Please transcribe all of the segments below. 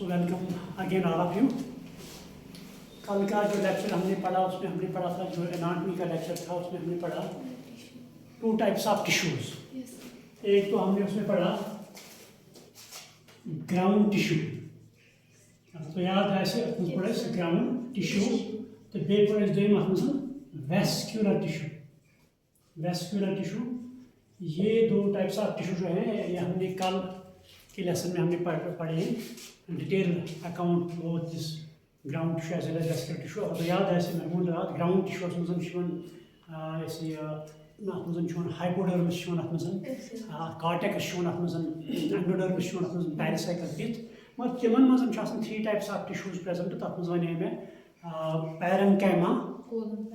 So welcome again all of you. कल का जो लेक्चर हमने पढ़ा उसमें हमने पढ़ा था, जो एनाटॉमी का लेक्चर था उसमें हमने पढ़ा टू टाइप्स ऑफ टिश्यूज। एक तो हमने उसमें पढ़ा ग्राउंड टिश्यू, तो याद ऐसे पढ़े ग्राउंड टिश्यू, तो बे पढ़े दोम अत वैस्कुलर टिश्यू। वैस्कुलर टिश्यू ये दो टाइप्स ऑफ टिश्यू जो हैं ये हमने कल के लेसन में हमने पढ़े हैं। डिटेल अकाउंट वो this ground tissue as well as vascular tissue. तो याद ऐसे मैं बोल रहा ग्राउंड टिश्यू ऐसे हाइपोडर्मिस cortex endodermis pericycle दिख, मगर तिमन मज 3 टाइप्स ऑफ टिश्यूज प्रेजेंट। तथ मज वन मे पैरेन्काइमा,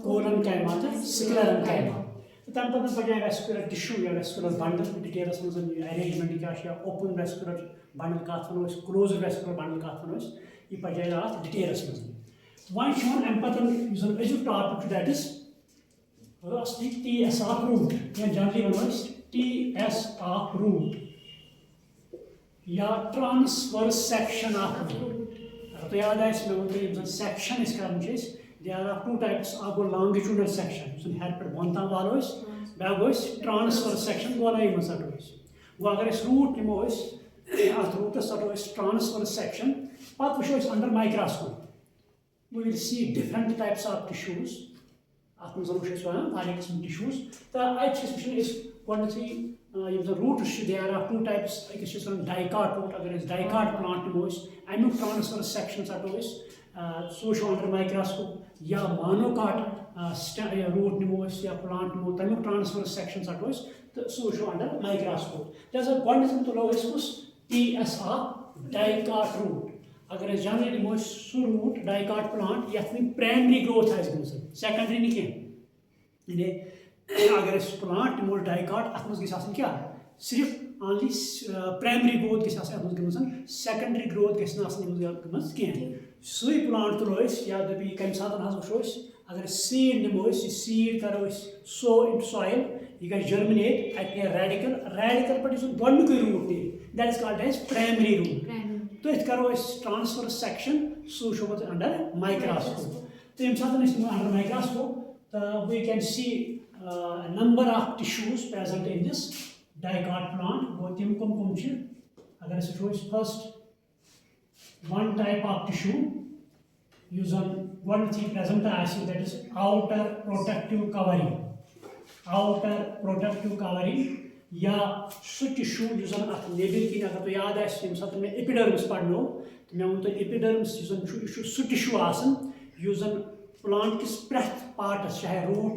कोलेन्काइमा तो स्क्लेरेन्काइमा। तम पे पड़े वैस्कुलर टिश्यू या वैस्कुलर बंडल डिटेल्स मज अरेंजमेंट क्या ओपन वैस्कुलर बंडल कत वो, क्लोज वैस्कुलर बंडल कत वो, यह पड़े अत डिटेल्स मज। वन अम पे अजुक topic that is TS of root या generally one TS of root या ट्रांसवर्स सेक्शन ऑफ रूट। तो याद आए मैं सेक्शन कर दे आर ऑफ 2 टाइप्स। अगो लॉन्गिट्यूडल सेक्शन हेड पे बोन तम वालो, बो ट्रांसवर्स सेक्शन गोलाई मज सटो। गो अगर रूट निमो अत रूटस सटो ट्रांसवर्स सेक्शन, पत वो under microscope we will see different types of tissues. अत मज वारिया किस्म टिश्यूज तो अत roots they are of 2 types. अकिस डाइकॉट रूट, अगर डाइकॉट प्लांट निमो अमुक ट्रांसवर्स सेक्शन सटो सो अंडर माइक्रोस्कोप, या मोनोकॉट रूट निमो या प्लांट निमो तमुक ट्रांसवर्स सेक्शन सटो तो सो अंडर माइक्रोस्कोप। लिहाजा गो तुलो TS ऑफ डाइकॉट रूट। अगर जनरली निमो सू रूट डाइकॉट प्लांट ये प्राइमरी ग्रोथ गई, सेकेंडरी नहीं कह। अगर प्लांट निमो डाइकॉट अत मज क्या सिर्फ ऑनली प्राइमरी ग्रोथ गई, सेकेंडरी ग्रोथ गई कह। सही प्लांट तुलो या दपी कम सात वो, अगर सीड निमो सीड करो सो इन सॉइल, यह गई जर्मिनेट, अत रेडिकल, रेडिकल पे गोडनुक रूट नी, that is called as primary root. तो ये करो ट्रांसवर्स सेक्शन सो शो अंडर माइक्रोस्कोप। तो ये अंडर माइक्रोस्कोप तो we can see number of tissues present in this dicot plant. वो तम कम अगर वो first one type of tissue गोथी present that is outer protective covering. Outer protective covering या सू टिश्यू अत नेबर किन, अगर तो याद आम मे एपिडर्मिस पढ़ो तो मे वो तो एपिडर्मिस सू टिश्यू प्लांट किस प्रेथ पार्टस चाहे रूट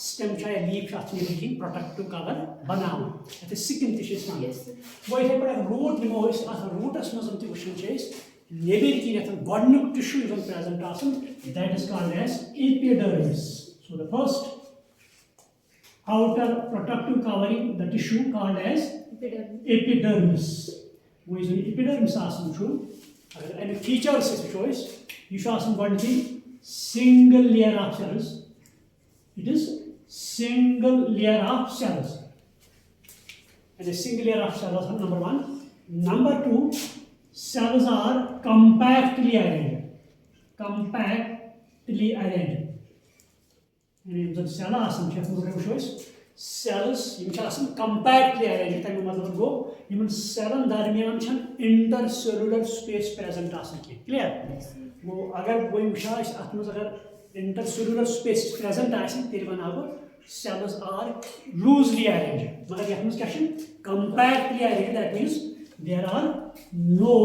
स्टेम चाहे लीफ नेबर किन प्रोटेक्टिव कवर बनाना स्किन वो इथे पे रूट निमो रूटस मज नेबर किन गोडनुक tissue present that is called as epidermis. So the first outer protective covering the tissue called as epidermis. वो epidermis अगर अमिक फीचर्स यह single layer of cells. It is single layer of cells. And a single layer of cells are number 1. Number 2, cells are compactly arranged. Compactly arranged. And cells compactly arranged. तमें मतलब गो इन सेलन दरमियान intercellular space present clear. वो अगर वो अत मज अगर intercellular space present तेल वन बह सेल्स आर लूजली अरेंज्ड, मगर ये क्या compactly arranged. That means there are no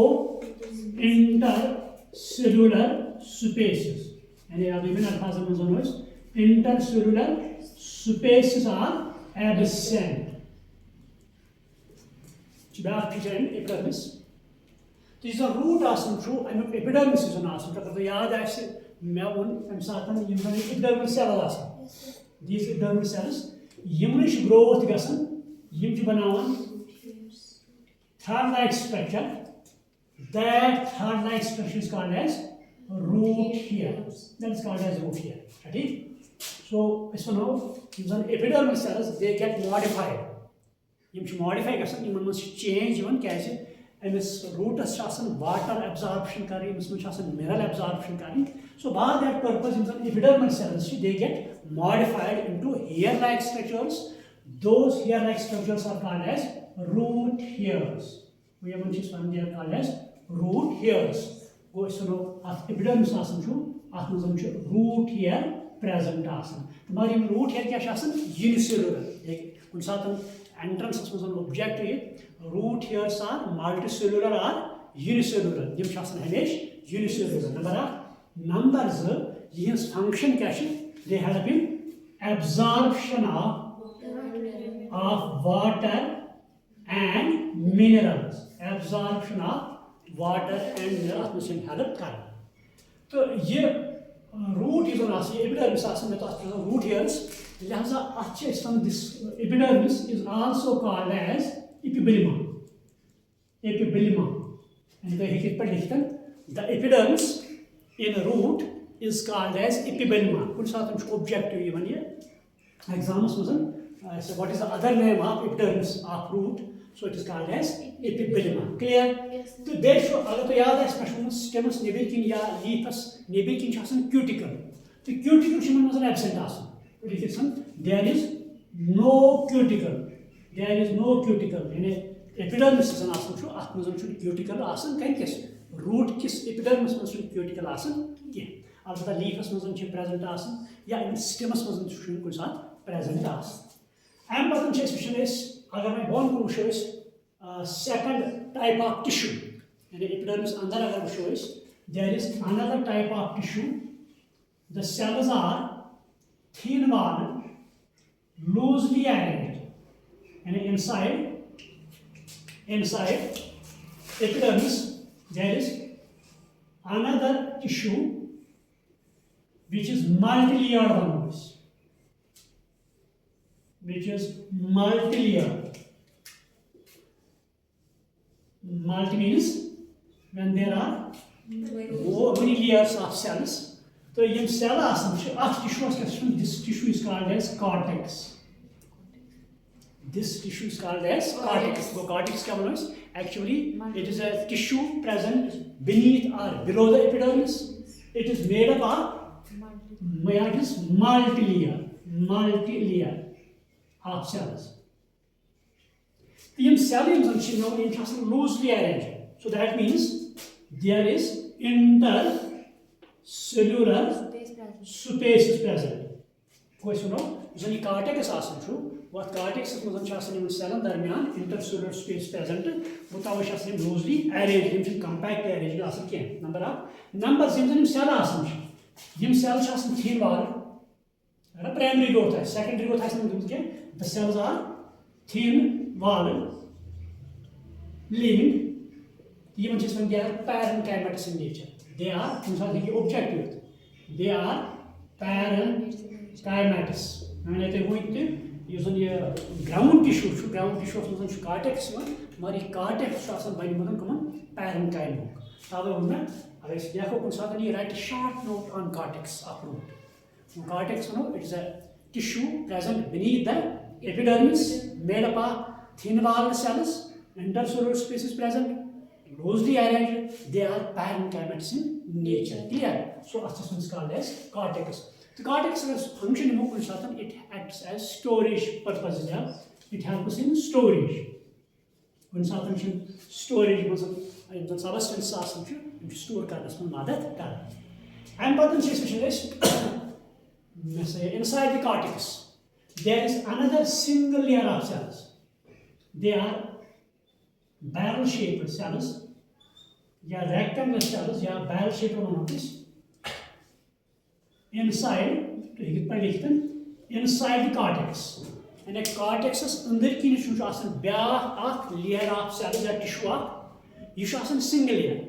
intercellular spaces. यानी अल्फाज मज intercellular spaces are absent. Back feature in epidermis. This is a root अमुक epidermis तो याद आए मे वो अम सात epidermis cells these epidermis cells यमन ग्रोथ गम बनान third like structure. That third like structure is called as root here. That is called as root here. Right? So, epidermis cells they get modified. Modify change Amis roots water absorption kari, amis mineral absorption kari. So by that purpose, in the epidermal cells, they get modified into hair-like structures. Those hair-like structures are called as root hairs. We have they are called as root hairs. Go so epidermis root hair present. The root hair is unicellular. Entrance object root hairs are multicellular or unicellular. Unicellular. Numbers, his function they help in absorption of water and minerals. Absorption of water and minerals help. So this root is epidermis root hairs. This epidermis is also called as epibellum. And the epidermis in a root is called as epibellum. Objective even here. Exams so what is the other name of epidermis of root? So it is called as epibellum. Clear? Yes. So there should stems nebikin ya leafus nebikin cuticle. The cuticle is absent. There is no cuticle. There is no cuticle. In epidermis is an cuticle. Root kis epidermis is cuticle. Also the leafus is present. Yeah, in stems is present. And what is my bone shows second type of tissue. In the epidermis under shows there is another type of tissue. The cells are thin walled, loosely arranged, and inside epidermis there is another tissue which is multi-layered one. Which is multi-layered. Multi means when there are many layers of cells. So in cell this tissue is called as cortex. This tissue is called as cortex. So cortex actually it is a tissue present beneath or below the epidermis. It is made up of multi-layer of cells. The cell is loosely arranged. So that means there is intercellular space is present. So cortex is awesome. What cortex is cell intercellular space present. But loosely arranged, compactly arranged. Numbers in cell awesome. These cells are thin walled. Primary growth, secondary growth, the cells are thin walled, linked. Even when they are parenchymatous in nature, they are objective. They are parenchymatous. When they go into ground tissue of cortex, but cortex is parenchyma. However, I write a short note on cortex of root. Cortex, it is a tissue present beneath the epidermis, made up of thin-walled cells, intercellular space is present, loosely arranged. They are parenchymatous in nature. Clear? So, this is called as cortex. The cortex function it acts as storage purposes. It helps in storage. When storage substance store and inside the cortex, there is another single layer of cells. They are barrel-shaped cells, rectangular cells, barrel-shaped one. Inside the cortex. And the cortex is under a layer of cells or tissue. This is single layer.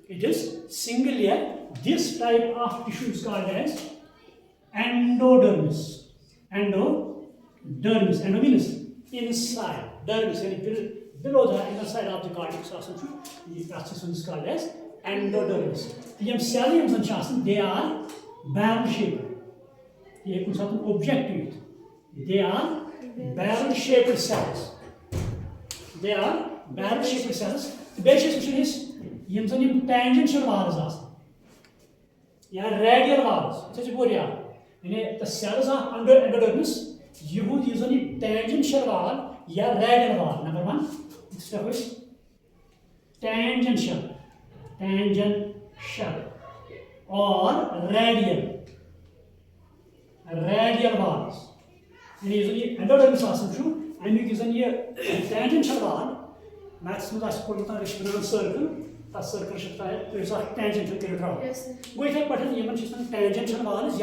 It is single layer. This type of tissue is called as endodermis. Endodermis means inside. Dermis below the inner side of the cortex. This process is called as endodermis. The cells they are barrel-shaped. Objective. They are barrel-shaped cells. They are barrel-shaped cells. Basis tangential walls या radial walls the cells are under endodermis you tangential wall या radial wall number 1 step is tangential or radial walls endodermis tangential wall maximum circle the circle is tangential tangential walls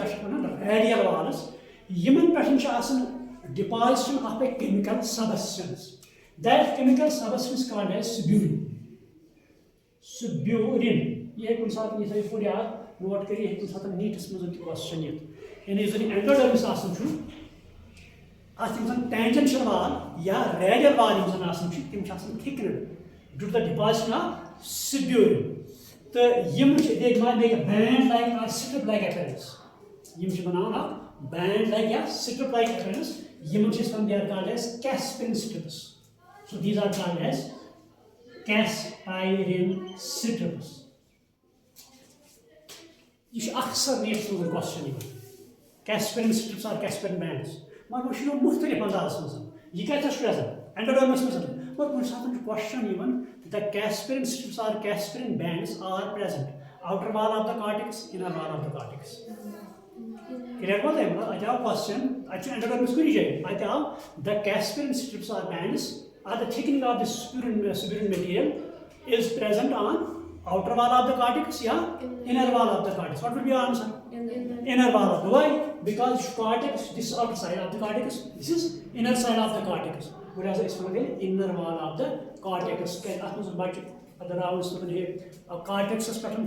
radial walls deposition of a chemical substance. That chemical substance called as suburin. ये कुछ साथ नहीं सही पूरी यार note करिए कुछ साथ नीट्स में जो क्वेश्चन ये यानी जो एंडोडर्मिस आसन छु tangential wall या radial wall इंसान आसन छु तिम आसन thickened due to the deposition of suburin. तो ये मुझे देख मान make a band like or strip like appearance. ये मुझे बनाना band like या strip like appearance. ये मुझे they are called as Caspian strips. So these are called as Caspian strips. This is अक्सर next to the question. Caspian strips or Caspian bands. मानो शुरू मुख्तलिफ अंदाज़ में ये क्या चीज़ present endodermis में but मुझे साथ में question even the Caspian strips or Caspian bands are present outer wall of the cortex inner wall of the cortex. Clear what I have question actually endodermis को नहीं I have the Caspian strips or bands or the thickening of the suburin material is present on outer wall of the cortex या inner wall of the cortex. What will be your answer? Inner wall of the why? Because cortex this is outer side of the cortex, this is inner side of the cortex. Whereas it's inner wall of the cortex. The rounds of the cortex spectrum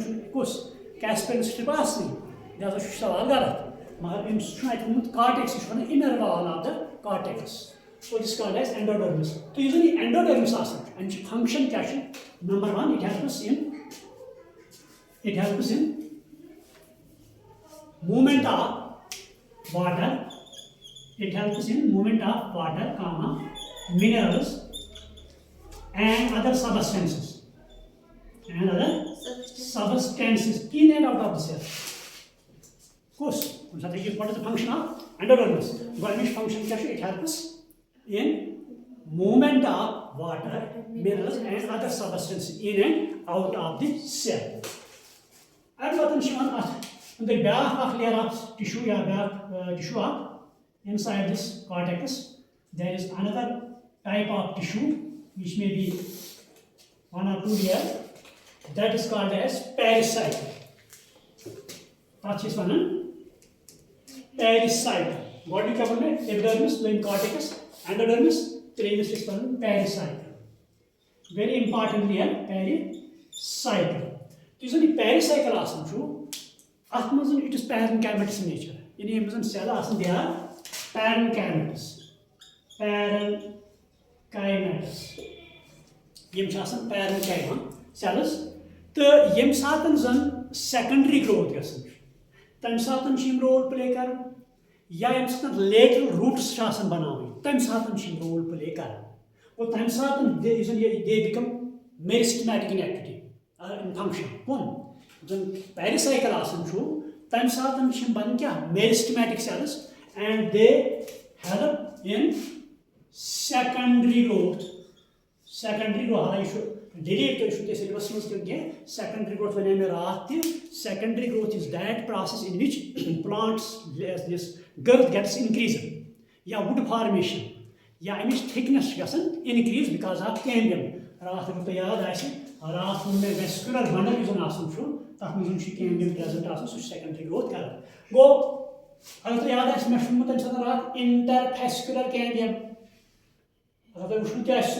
Caspian strip asking. There's a sawal galat. Cortex is inner wall of the cortex. So this is called as endodermis. So usually endodermis asking and function question number 1 it helps in movement of water. It helps in movement of water, minerals and other substances. In and out of the cell. Of course, what is the function of endodermis? Which function it helps in movement of water, minerals and other substances in and out of the cell. And what is the back layer of tissue inside this cortex, there is another type of tissue which may be 1 or 2 layers that is called as pericycle. That is one pericycle. Body component epidermis, then cortex, endodermis, pericycle. Very importantly here pericycle. This is the pericycle asan true. It is parenchymatous in nature. In the cell, they are parenchymatous. Parenchyma cells. The secondary growth. Role play lateral roots role play they become meristematic in activity in function. Pericycle meristematic cells and they help in secondary growth. Secondary growth secondary growth is that process in which plants this girth gets increased. Wood formation. Thickness increase because of cambium. Vascular bundle is cambium present secondary growth. Go intervascular cambium.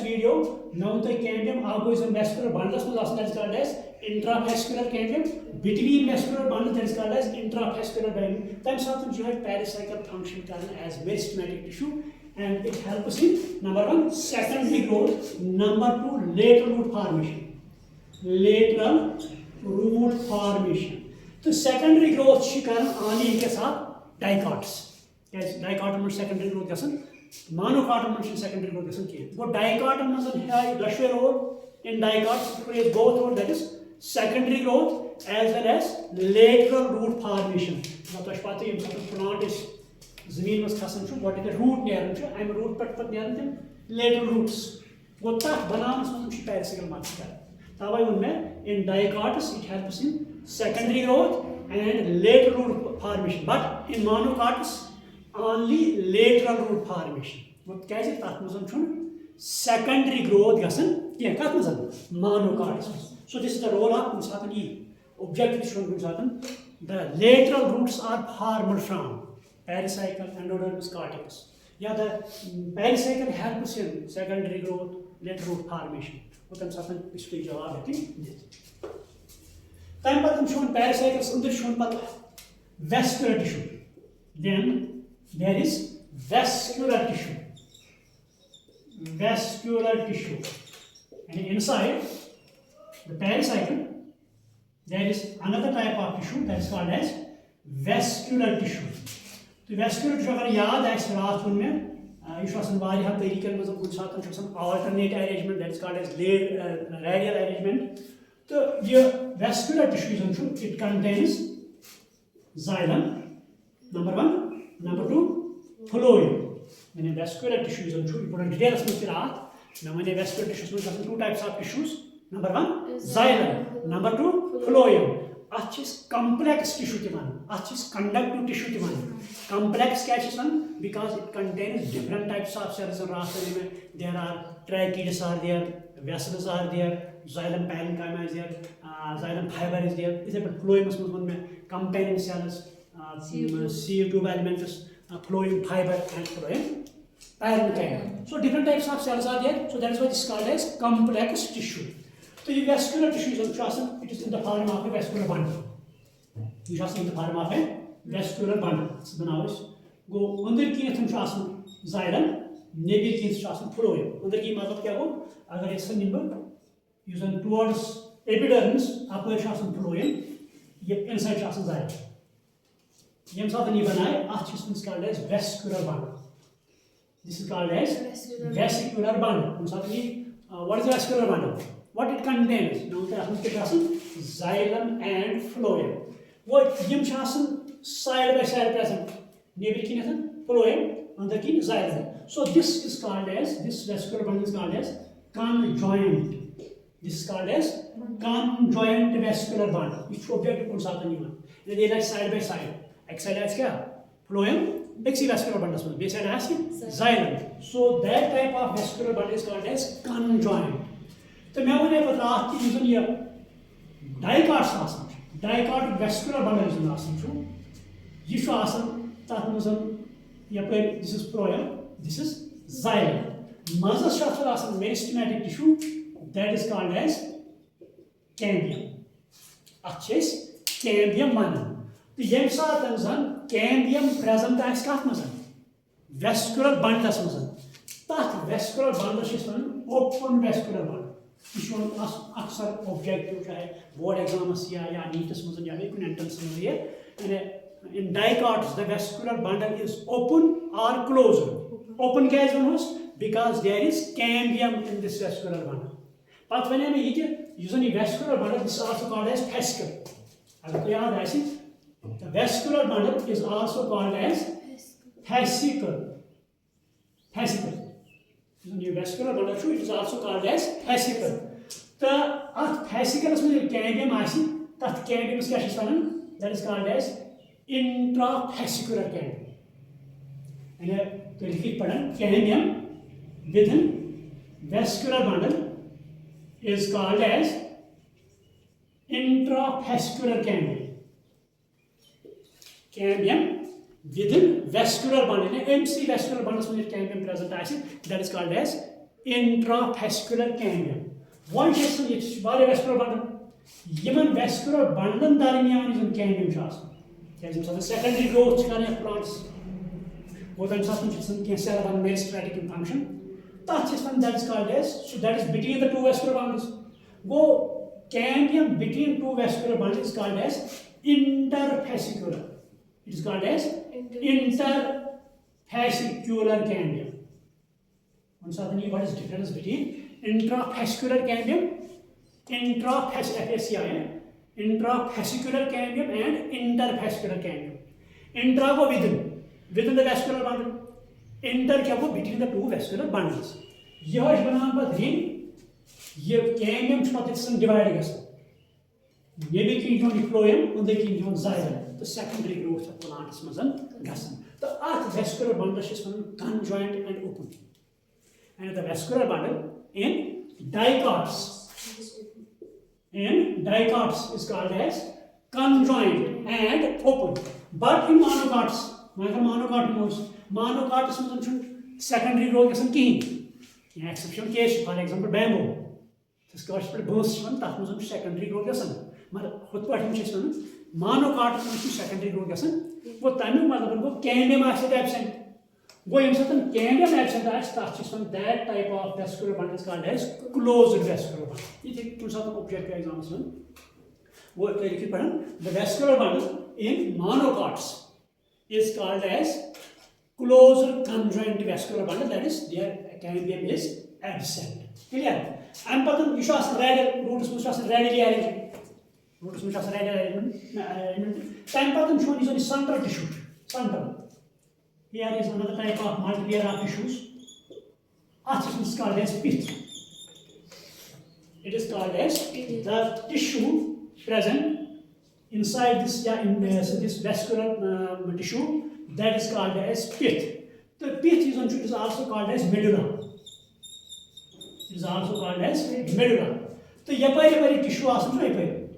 Video, now the cambium is vascular bundles that is called as intravascular cambium. Between vascular bundles that is called as intravascular cambium. Then you have pericycle function as meristematic tissue. And it helps in number 1 secondary growth, number 2 lateral root formation. The secondary growth dicots. Dicot secondary growth monocot secondary growth. Dicot role in Dicot it plays both roles, that is secondary growth as well as lateral root formation. Now to pata yem sat plant is zameen mas khasan chu what is the root neran chu I'm root pat neran them lateral roots. Gotta bananas man chu pericycle mat kar. Tawai unme in Dicots it helps in secondary growth and lateral root formation, but in monocots only lateral root formation. What kaise tat mazan chun secondary growth gasan yeah kat mazan monocots. So this is the role of unsatan objective shown unsatan. The lateral roots are formed from pericycle, endodermis, cortex. Yeah, the pericycle helps in secondary growth, lateral root formation. What unsatan isliye jawab deti. Time patam shown pericycles under shown pat vascular tissue. Then there is vascular tissue. Vascular tissue. And inside the pericycle there is another type of tissue that is called as vascular tissue. The vascular tissue agar yaad aise raat unme you should have various tariqan mazam kuch saatan should alternate arrangement that is called as radial arrangement. So the vascular tissue it contains xylem, number one, number two, phloem. When a vascular tissue is important details में फिर when a vascular tissue is two types of tissues. Number one, xylem. Number two, phloem. That is complex tissue timan. That is conductive tissue timan. Complex catches because it contains different types of cells and rasali. There are tracheids are there, vessels are there, xylem parenchyma is there, xylem fiber is there. Is it phloem is one companion cells, CO2 elements, phloem fiber and phloem parenchyma. So different types of cells are there. So that is why this is called as complex tissue. So the vascular tissue it is in the form of a vascular bundle. You just in the form of a vascular bundle. So now is go under की थम शासन xylem, नेबी की शासन phloem. Under की मतलब क्या हो? अगर इससे निम्न using towards epidermis, upper शासन phloem, ये inside शासन xylem. ये हम साथ नहीं बनाए. आज is called as vascular bundle. This is called as vascular bundle. हम साथ नहीं what is vascular bundle? What it contains? Now हम क्या शासन xylem and phloem. What यम शासन side by side present. नेबी की नथन phloem, under की xylem. So this is called as this vascular bundle is called as conjoint. This is called as conjoint vascular bundle. Each object कौन सा आता नहीं है. They like side by side. एक side है क्या? Phloem. एक सी vascular bundle है. B side है xylem. So that type of vascular bundle is called as conjoint. तो मैं उन्हें बता कि यूज़न ये Dicot आसन. Dicot vascular bundle यूज़न आसन चु. ये शो आसन ताकि मुझन ये पर this is phloem. This is xylem. Mazas structure आसन meristematic tissue that is called as cambium. अच्छेस cambium माना. तो ये साथ अंजन cambium present है इसका मज़न vascular bundle मज़न. ताकि vascular bundle शिस्वन open vascular bundle. इशों अक्सर objective चाहे board exams या NEETs मज़न या भी कोई entrance में ये in Dicots the vascular bundle is open or closed. Open क्या है because there is cambium in this vascular bundle. But when I using the vascular bundle, this is also called as fascicle. The vascular bundle is also called as fascicle. Fascicle. The vascular bundle it is also called as fascicle. The fascicle is the cambium. That cambium is that is called as intrafascicular cambium. And to repeat, cambium within vascular bundle is called as intrafascicular cambium. Cambium within vascular bundle. MC vascular bundles with cambium present that is called as intrafascicular cambium. One question is vascular bundle. Even vascular bundle darmiyan is in cambium shasn. The secondary growth plants. What I'm saying is cell meristematic function. That is called as, so that is between the two vascular bundles. Go cambium between two vascular bundles is called as interfascicular. It is called as interfascicular cambium. What is the difference between intrafascular cambium, intrafascicular cambium and interfascicular cambium. Intra go within the vascular bundle. Inter क्या वो between the two vascular bundles. यह बनान पर ring, ये cambium छुपाते हैं divide गया. ये भी की जो phloem, उनके की जो xylem. The secondary growth of plant is मज़न गसन. The earth vascular bundle is conjoined and open. And the vascular bundle in dicots is called as conjoined and open. But in monocots, monocots means secondary growth is key. In exception case, for example, bamboo. This cause for burst one, that means secondary growth is monocots means secondary growth is what time cambium absent. Going certain cambium absent, that type of vascular bundle is called as closed vascular bundle. This is two object examples. The vascular bundle in monocots is called as closed conjoined vascular bundle, that is, their cambium is absent. Clear? And but you should ask radial roots, you should ask radially arrangement. Roots, you should ask radial arrangement. Time pattern shown is on the central tissue. Central. Here is another type of multilayer of tissues. This is called as pith. It is called as the tissue present inside this, this vascular tissue, that is called as pith. The pith is also called as medulla. It is also called as medulla. So, yapari tissue also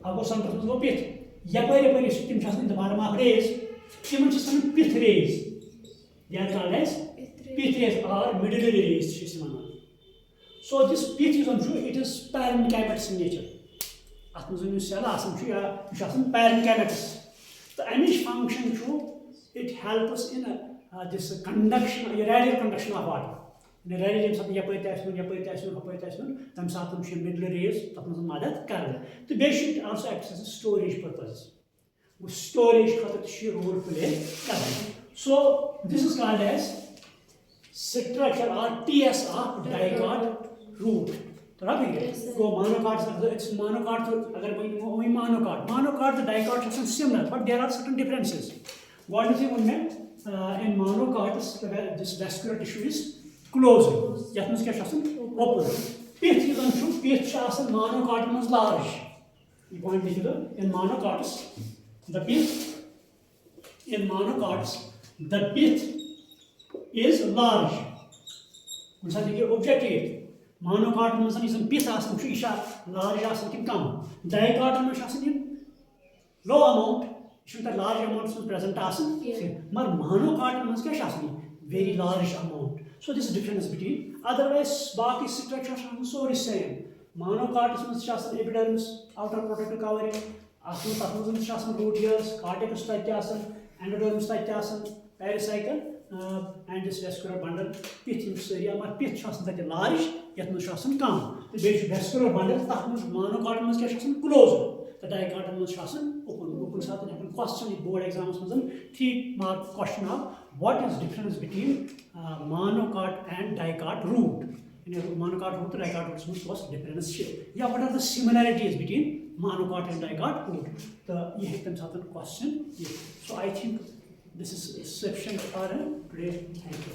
our central pith. Yapari system in the bottom of rays, pith rays. They are called as pith rays or medullary rays. So this pith is it is parenchymatous in nature. Parenchymatous. The image function it helps us in this conduction, radial conduction of water. In a radial medullary rays, the basic also acts as a storage purpose. Storage role play. So this is called as structure or TS of dicot root. So monocots, it's monocot. Monocot, the dicot are similar, but there are certain differences. What is it? In monocots, this vascular tissue is closed. That means open. Pith is monocot means large. You point in monocots, the pith is large. Objective. Monocot means pith large dicot means low amount. Large amounts present. Monocot means very large amount. So this is the difference between. Otherwise, baki structures are so the same. Monocot means epidermis, outer protective covering. Root hairs, cortex, endodermis, pericycle, and this vascular bundle. Pith area, pith large, yet no the basic vascular bundle, monocot closed. The dicot open. Question in board exams 3-mark question of what is difference between monocot and dicot root. In a monocot root, the dicot root was difference. Yeah, what are the similarities between monocot and dicot root? The question. So I think this is sufficient for today. Thank you.